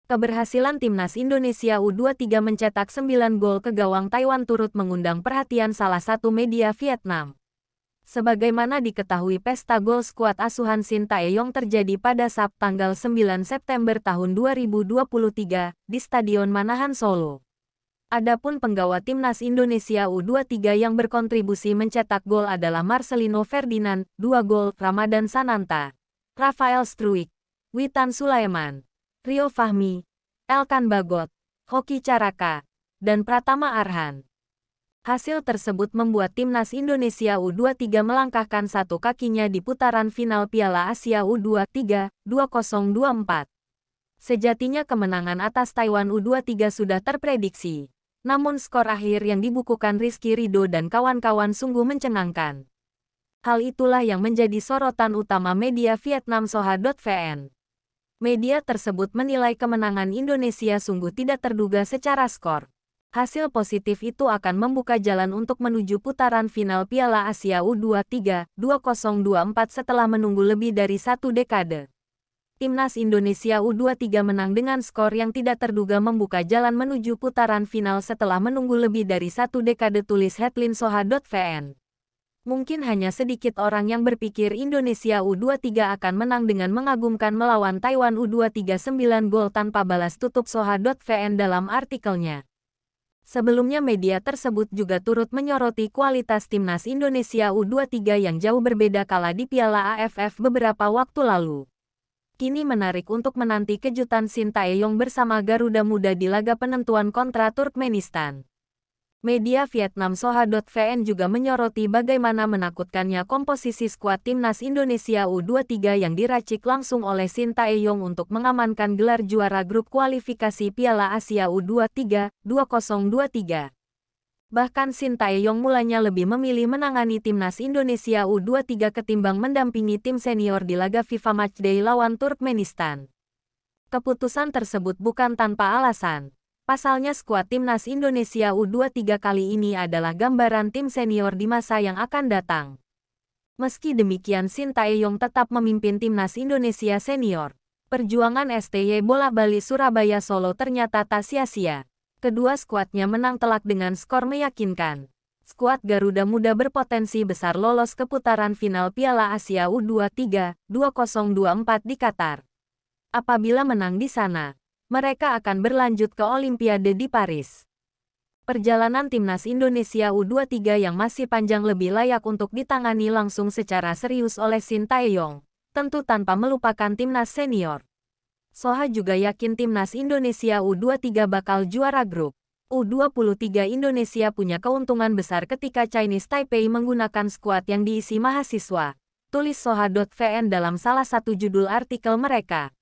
Keberhasilan timnas Indonesia U23 mencetak 9 gol ke gawang Taiwan turut mengundang perhatian salah satu media Vietnam. Sebagaimana diketahui, pesta gol skuad asuhan Shin Tae-yong terjadi pada Sabtu tanggal 9 September tahun 2023 di Stadion Manahan Solo. Adapun penggawa timnas Indonesia U23 yang berkontribusi mencetak gol adalah Marcelino Ferdinand, 2 gol, Ramadan Sananta, Rafael Struijk, Witan Sulaiman, Rio Fahmi, Elkan Bagot, Hoki Caraka, dan Pratama Arhan. Hasil tersebut membuat timnas Indonesia U23 melangkahkan satu kakinya di putaran final Piala Asia U23 2024. Sejatinya kemenangan atas Taiwan U23 sudah terprediksi. Namun skor akhir yang dibukukan Rizky Ridho dan kawan-kawan sungguh mencengangkan. Hal itulah yang menjadi sorotan utama media Vietnam Soha.vn. Media tersebut menilai kemenangan Indonesia sungguh tidak terduga secara skor. Hasil positif itu akan membuka jalan untuk menuju putaran final Piala Asia U23 2024 setelah menunggu lebih dari satu dekade. Timnas Indonesia U23 menang dengan skor yang tidak terduga membuka jalan menuju putaran final setelah menunggu lebih dari satu dekade, tulis headline Soha.vn. Mungkin hanya sedikit orang yang berpikir Indonesia U23 akan menang dengan mengagumkan melawan Taiwan U23 9 gol tanpa balas, tutup Soha.vn dalam artikelnya. Sebelumnya media tersebut juga turut menyoroti kualitas timnas Indonesia U23 yang jauh berbeda kala di Piala AFF beberapa waktu lalu. Kini menarik untuk menanti kejutan Shin Tae-yong bersama Garuda Muda di laga penentuan kontra Turkmenistan. Media Vietnam Soha.vn juga menyoroti bagaimana menakutkannya komposisi skuad timnas Indonesia U23 yang diracik langsung oleh Shin Tae-yong untuk mengamankan gelar juara grup kualifikasi Piala Asia U23 2023. Bahkan Shin Tae-yong mulanya lebih memilih menangani timnas Indonesia U23 ketimbang mendampingi tim senior di laga FIFA Matchday lawan Turkmenistan. Keputusan tersebut bukan tanpa alasan. Pasalnya skuad timnas Indonesia U23 kali ini adalah gambaran tim senior di masa yang akan datang. Meski demikian, Shin Tae-yong tetap memimpin timnas Indonesia senior. Perjuangan STY bolak-balik Surabaya Solo ternyata tak sia-sia. Kedua skuadnya menang telak dengan skor meyakinkan. Skuad Garuda Muda berpotensi besar lolos ke putaran final Piala Asia U23 2024 di Qatar. Apabila menang di sana, mereka akan berlanjut ke Olimpiade di Paris. Perjalanan timnas Indonesia U23 yang masih panjang lebih layak untuk ditangani langsung secara serius oleh Shin Tae-yong, tentu tanpa melupakan timnas senior. Soha juga yakin timnas Indonesia U23 bakal juara grup. U23 Indonesia punya keuntungan besar ketika Chinese Taipei menggunakan skuad yang diisi mahasiswa, tulis Soha.vn dalam salah satu judul artikel mereka.